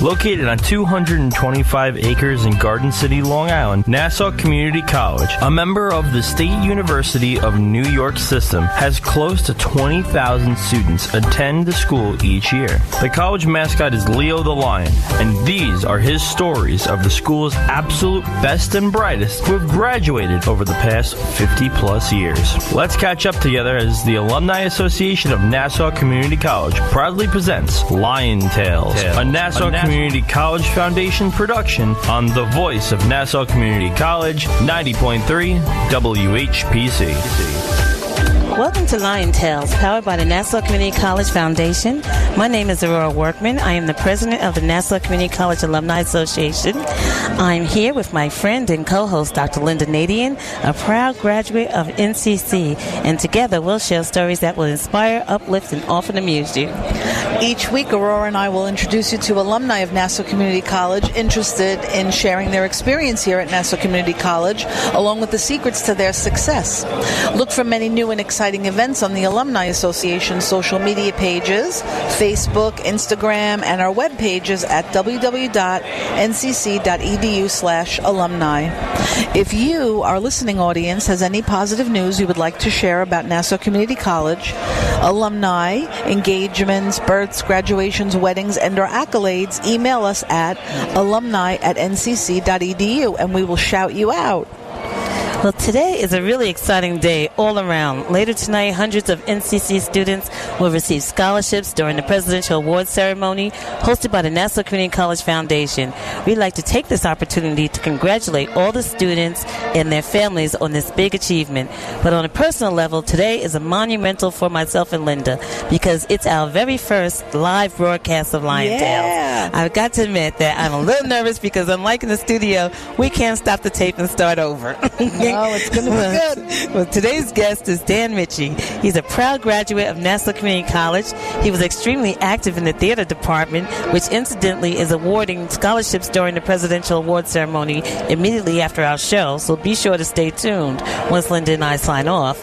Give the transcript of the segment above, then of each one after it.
Located on 225 acres in Garden City, Long Island, Nassau Community College, a member of the State University of New York system, has close to 20,000 students attend the school each year. The college mascot is Leo the Lion, and these are his stories of the school's absolute best and brightest who have graduated over the past 50-plus years. Let's catch up together as the Alumni Association of Nassau Community College proudly presents Lion Tales, a Nassau Community College Foundation production on the voice of Nassau Community College, 90.3 WHPC. Welcome to Lion Tales, powered by the Nassau Community College Foundation. My name is Aurora Workman. I am the president of the Nassau Community College Alumni Association. I'm here with my friend and co-host, Dr. Lynnda Nadian, a proud graduate of NCC, and together we'll share stories that will inspire, uplift, and often amuse you. Each week, Aurora and I will introduce you to alumni of Nassau Community College interested in sharing their experience here at Nassau Community College, along with the secrets to their success. Look for many new and exciting events on the Alumni Association social media pages, Facebook, Instagram, and our web pages at www.ncc.edu/alumni. If you, our listening audience, has any positive news you would like to share about Nassau Community College, alumni, engagements, births, graduations, weddings, and or accolades, email us at alumni@ncc.edu and we will shout you out. Well, today is a really exciting day all around. Later tonight, hundreds of NCC students will receive scholarships during the Presidential Awards ceremony hosted by the Nassau Community College Foundation. We'd like to take this opportunity to congratulate all the students and their families on this big achievement. But on a personal level, today is a monumental for myself and Lynnda because it's our very first live broadcast of Lion Tales. I've got to admit that I'm a little nervous because unlike in the studio, we can't stop the tape and start over. Oh, it's going to be good. Well, today's guest is Dan Ritchie. He's a proud graduate of Nassau Community College. He was extremely active in the theater department, which incidentally is awarding scholarships during the Presidential Awards ceremony immediately after our show, so be sure to stay tuned once Lynnda and I sign off.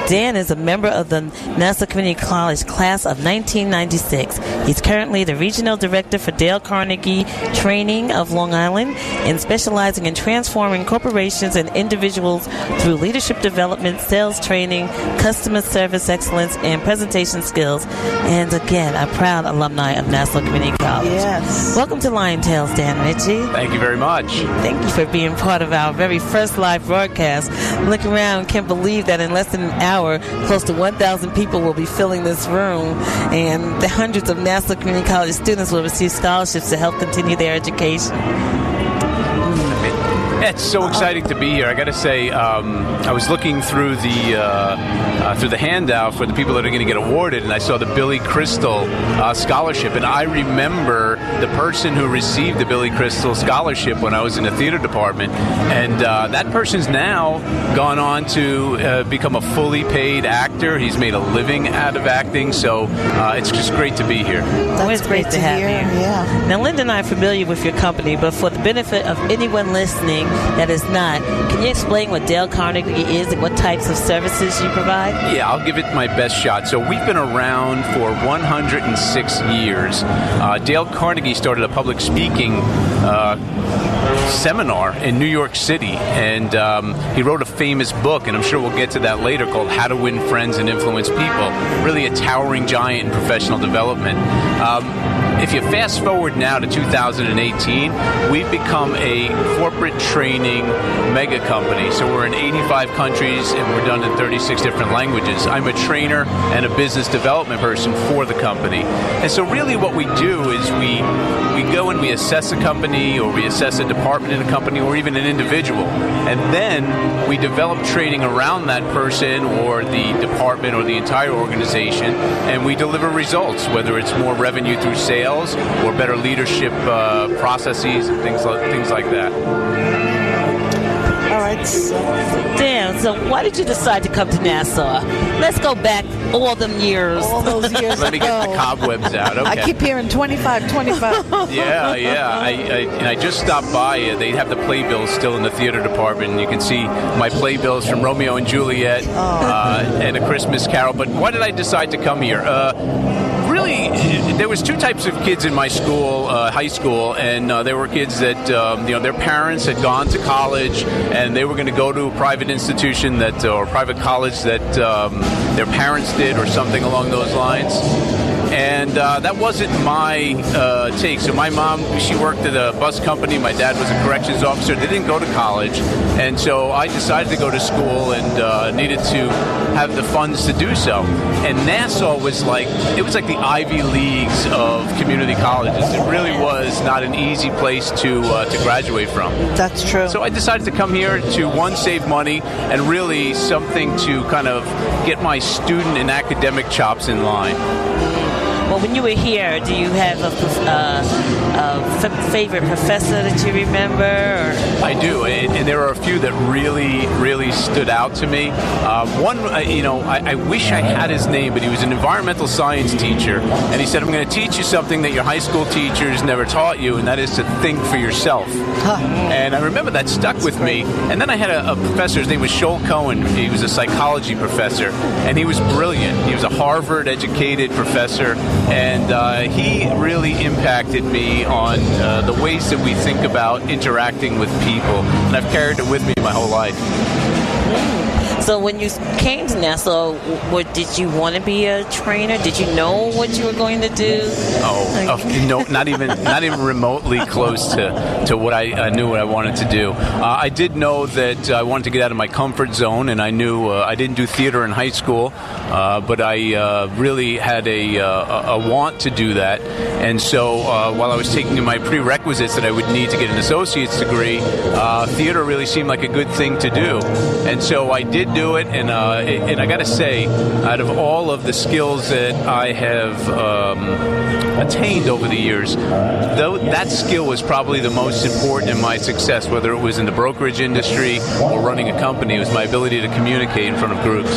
Dan is a member of the Nassau Community College class of 1996. He's currently the regional director for Dale Carnegie Training of Long Island and specializing in transforming corporations and individuals through leadership development, sales training, customer service excellence, and presentation skills. And again, a proud alumni of Nassau Community College. Yes. Welcome to Lion Tales, Dan Ritchie. Thank you very much. Thank you for being part of our very first live broadcast. Look around, can't believe that in less than an hour, close to 1,000 people will be filling this room, and the hundreds of Nassau Community College students will receive scholarships to help continue their education. It's so exciting to be here. I got to say, I was looking through the handout for the people that are going to get awarded, and I saw the Billy Crystal scholarship. And I remember the person who received the Billy Crystal scholarship when I was in the theater department, and that person's now gone on to become a fully paid actor. He's made a living out of acting, so it's just great to be here. Always great to have you. Yeah. Now, Lynnda and I are familiar with your company, but for the benefit of anyone listening that is not, can you explain what Dale Carnegie is and what types of services you provide? Yeah, I'll give it my best shot. So we've been around for 106 years. Dale Carnegie started a public speaking seminar in New York City, and he wrote a famous book, and I'm sure we'll get to that later, called How to Win Friends and Influence People. Really a towering giant in professional development. If you fast forward now to 2018, we've become a corporate training mega company. So we're in 85 countries and we're done in 36 different languages. I'm a trainer and a business development person for the company. And so really what we do is we go and we assess a company, or we assess a department in a company, or even an individual. And then we develop training around that person or the department or the entire organization, and we deliver results, whether it's more revenue through sales or better leadership processes and things like that. All right. Dan, so why did you decide to come to Nassau? Let's go back all them years. All those years Let me get the cobwebs out. Okay. I keep hearing 25. Yeah. I just stopped by. They have the playbills still in the theater department, and you can see my playbills from Romeo and Juliet and A Christmas Carol. But why did I decide to come here? Really, there was two types of kids in my school, high school, and there were kids that their parents had gone to college and they were going to go to a private institution or private college that their parents did or something along those lines. And that wasn't my take. So my mom, she worked at a bus company. My dad was a corrections officer. They didn't go to college. And so I decided to go to school and needed to have the funds to do so. And Nassau was like the Ivy Leagues of community colleges. It really was not an easy place to graduate from. That's true. So I decided to come here to, one, save money, and really something to kind of get my student and academic chops in line. Well, when you were here, do you have a favorite professor that you remember? Or? I do, and there are a few that really, really stood out to me. One, I wish I had his name, but he was an environmental science teacher, and he said, I'm going to teach you something that your high school teachers never taught you, and that is to think for yourself. And I remember that stuck with me. And then I had a professor, his name was Shoal Cohen. He was a psychology professor, and he was brilliant. He was a Harvard-educated professor, and he really impacted me on the ways that we think about interacting with people. And I've carried it with me my whole life. So when you came to Nassau, did you want to be a trainer? Did you know what you were going to do? No, not even remotely close to what I knew what I wanted to do. I did know that I wanted to get out of my comfort zone, and I knew I didn't do theater in high school, but I really had a want to do that. And so while I was taking my prerequisites that I would need to get an associate's degree, theater really seemed like a good thing to do. And so I did do it, and I got to say, out of all of the skills that I have attained over the years, though that skill was probably the most important in my success, whether it was in the brokerage industry or running a company. It was my ability to communicate in front of groups.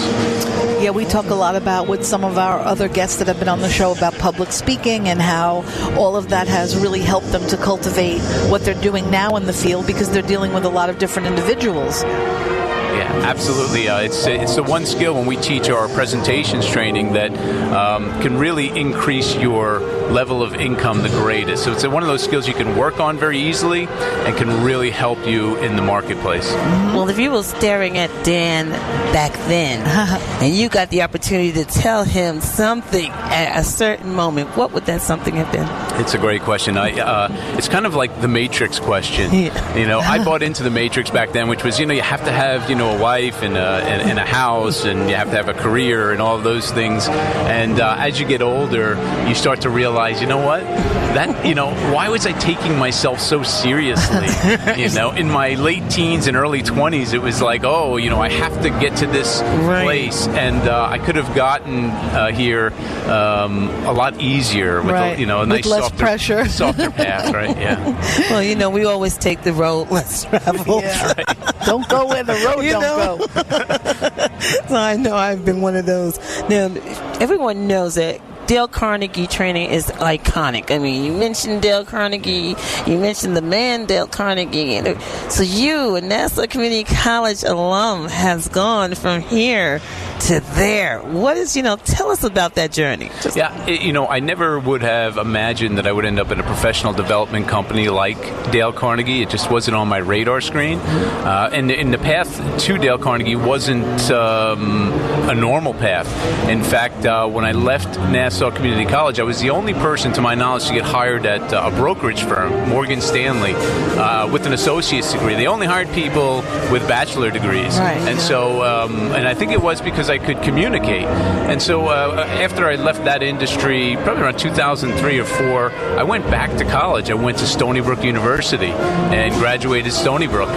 Yeah, we talk a lot about with some of our other guests that have been on the show about public speaking and how all of that has really helped them to cultivate what they're doing now in the field because they're dealing with a lot of different individuals. Yeah, absolutely. It's the one skill when we teach our presentations training that can really increase your level of income the greatest. So it's one of those skills you can work on very easily and can really help you in the marketplace. Well, if you were staring at Dan back then and you got the opportunity to tell him something at a certain moment, what would that something have been? It's a great question. It's kind of like the Matrix question. Yeah. I bought into the Matrix back then, which was, you have to have, a wife and a house, and you have to have a career and all of those things. And as you get older, you start to realize, you know what? That, why was I taking myself so seriously? In my late teens and early 20s, it was like, I have to get to this place, and I could have gotten here a lot easier with a nice with less pressure, softer path, right? Yeah. Well, we always take the road less traveled. Yeah. Right. Don't go where the road don't go. So I know I've been one of those. Now, everyone knows that Dale Carnegie training is iconic. I mean, you mentioned Dale Carnegie, you mentioned the man Dale Carnegie. So you, a Nassau Community College alum, has gone from here to there. What is, tell us about that journey. I never would have imagined that I would end up in a professional development company like Dale Carnegie. It just wasn't on my radar screen. And the path to Dale Carnegie wasn't a normal path. In fact, when I left Nassau Community College, I was the only person, to my knowledge, to get hired at a brokerage firm, Morgan Stanley, with an associate's degree. They only hired people with bachelor degrees. Right. And so, and I think it was because I could communicate. And so after I left that industry, probably around 2003 or 4, I went back to college. I went to Stony Brook University and graduated Stony Brook,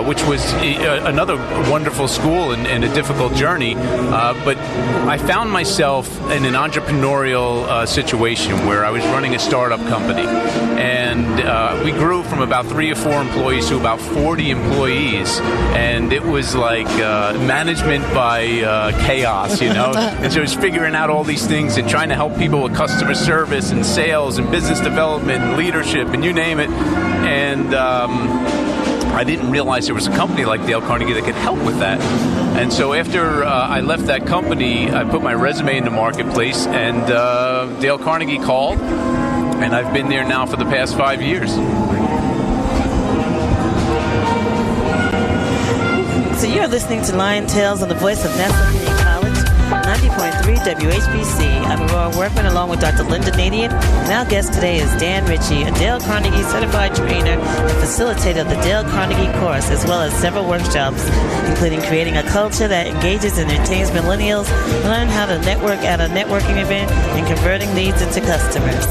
which was another wonderful school and a difficult journey. But I found myself in an entrepreneurial situation where I was running a startup company, and we grew from about 3 or 4 employees to about 40 employees, and it was like management by chaos, and so I was figuring out all these things and trying to help people with customer service and sales and business development and leadership and you name it, and I didn't realize there was a company like Dale Carnegie that could help with that. And so after I left that company, I put my resume in the marketplace, and Dale Carnegie called, and I've been there now for the past 5 years. So you're listening to Lion Tales on the voice of Nassau Community College, 90.3 WHBC. I'm Aurora Workman along with Dr. Lynnda Nadian, and our guest today is Dan Ritchie, a Dale Carnegie certified trainer and facilitator of the Dale Carnegie course, as well as several workshops, including creating a culture that engages and retains millennials, learn how to network at a networking event, and converting leads into customers.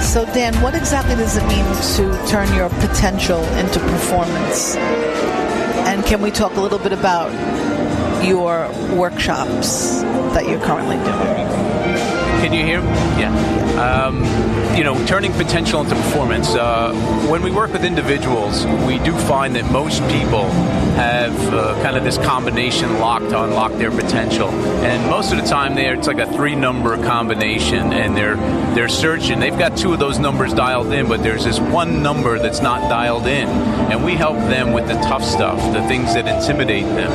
So, Dan, what exactly does it mean to turn your potential into performance? And can we talk a little bit about your workshops that you're currently doing? Can you hear me? Yeah. Turning potential into performance. When we work with individuals, we do find that most people have kind of this combination locked to unlock their potential. And most of the time it's like a 3-number combination, and they're searching. They've got 2 of those numbers dialed in, but there's this one number that's not dialed in. And we help them with the tough stuff, the things that intimidate them.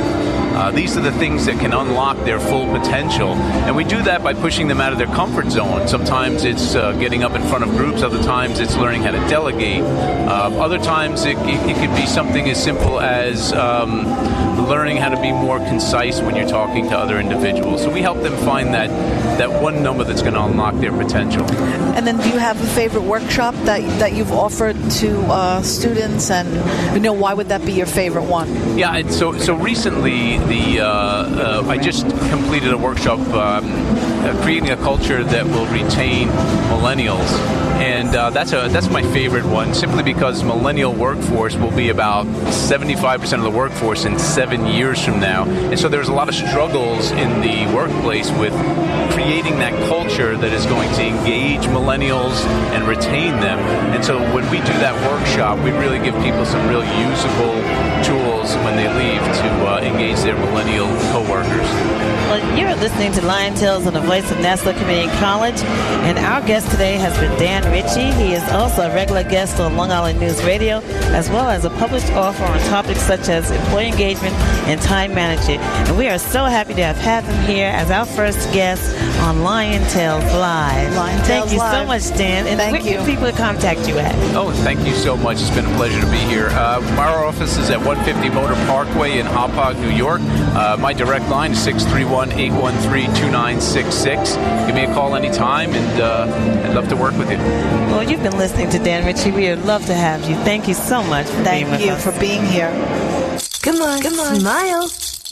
These are the things that can unlock their full potential. And we do that by pushing them out of their comfort zone. Sometimes it's getting up in front of groups. Other times it's learning how to delegate. Other times it could be something as simple as learning how to be more concise when you're talking to other individuals. So we help them find that one number that's going to unlock their potential. And then do you have a favorite workshop that you've offered to students? And why would that be your favorite one? Yeah, so recently I just completed a workshop creating a culture that will retain millennials, and that's my favorite one, simply because millennial workforce will be about 75% of the workforce in 7 years from now, and so there's a lot of struggles in the workplace with creating that culture that is going to engage millennials and retain them. And so when we do that workshop, we really give people some real usable tools when they leave to engage their millennial coworkers. Well, you're listening to Lion Tales on the voice of Nassau Community College, and our guest today has been Dan Ritchie. He is also a regular guest on Long Island News Radio, as well as a published author on topics such as employee engagement and time management. And we are so happy to have had him here as our first guest on Lion Tales Live. Thank you so much, Dan. And where can people contact you at? Oh, thank you so much. It's been a pleasure to be here. Our office is at 150 Motor Parkway in Hauppauge, New York. My direct line is 631-813-2966. Give me a call anytime, and I'd love to work with you. Well, you've been listening to Dan Ritchie. We would love to have you. Thank you so much for being with us. Thank you for being here. Come on, smile.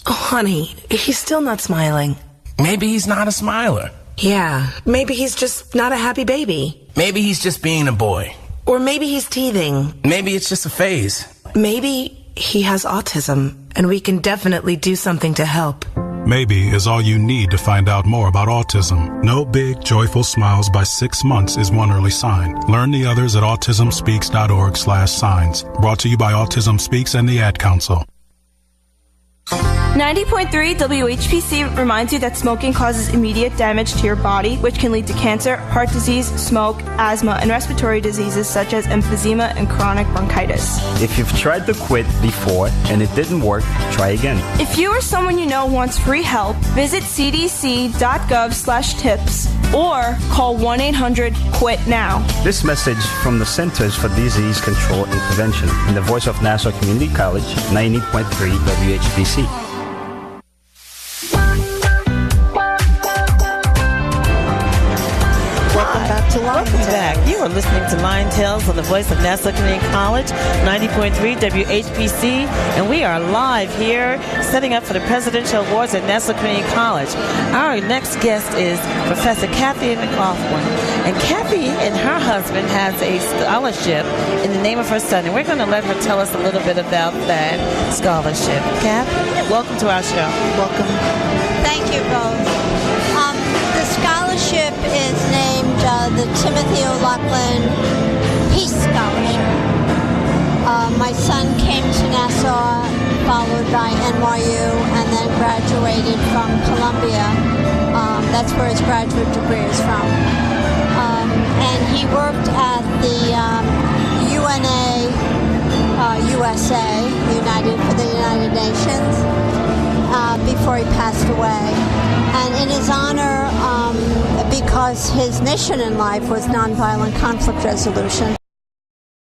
Oh, honey, he's still not smiling. Maybe he's not a smiler. Yeah, maybe he's just not a happy baby. Maybe he's just being a boy. Or maybe he's teething. Maybe it's just a phase. Maybe he has autism, and we can definitely do something to help. Maybe is all you need to find out more about autism. No big, joyful smiles by 6 months is one early sign. Learn the others at autismspeaks.org/signs. Brought to you by Autism Speaks and the Ad Council. 90.3 WHPC reminds you that smoking causes immediate damage to your body, which can lead to cancer, heart disease, smoke, asthma, and respiratory diseases such as emphysema and chronic bronchitis. If you've tried to quit before and it didn't work, try again. If you or someone you know wants free help, visit cdc.gov/tips or call 1-800-QUIT-NOW. This message from the Centers for Disease Control and Prevention in the voice of Nassau Community College, 90.3 WHPC. Welcome back. You are listening to Lion Tales on the voice of Nassau Community College, 90.3 WHBC, and we are live here setting up for the Presidential Awards at Nassau Community College. Our next guest is Professor Kathy McLaughlin, and Kathy and her husband has a scholarship in the name of her son, and we're going to let her tell us a little bit about that scholarship. Kathy, welcome to our show. Welcome. Thank you, Rose. The scholarship is named the Timothy O'Loughlin Peace Scholarship. My son came to Nassau, followed by NYU, and then graduated from Columbia. That's where his graduate degree is from. And he worked at the UNA USA, for the United Nations, before he passed away. And in his honor, because his mission in life was nonviolent conflict resolution.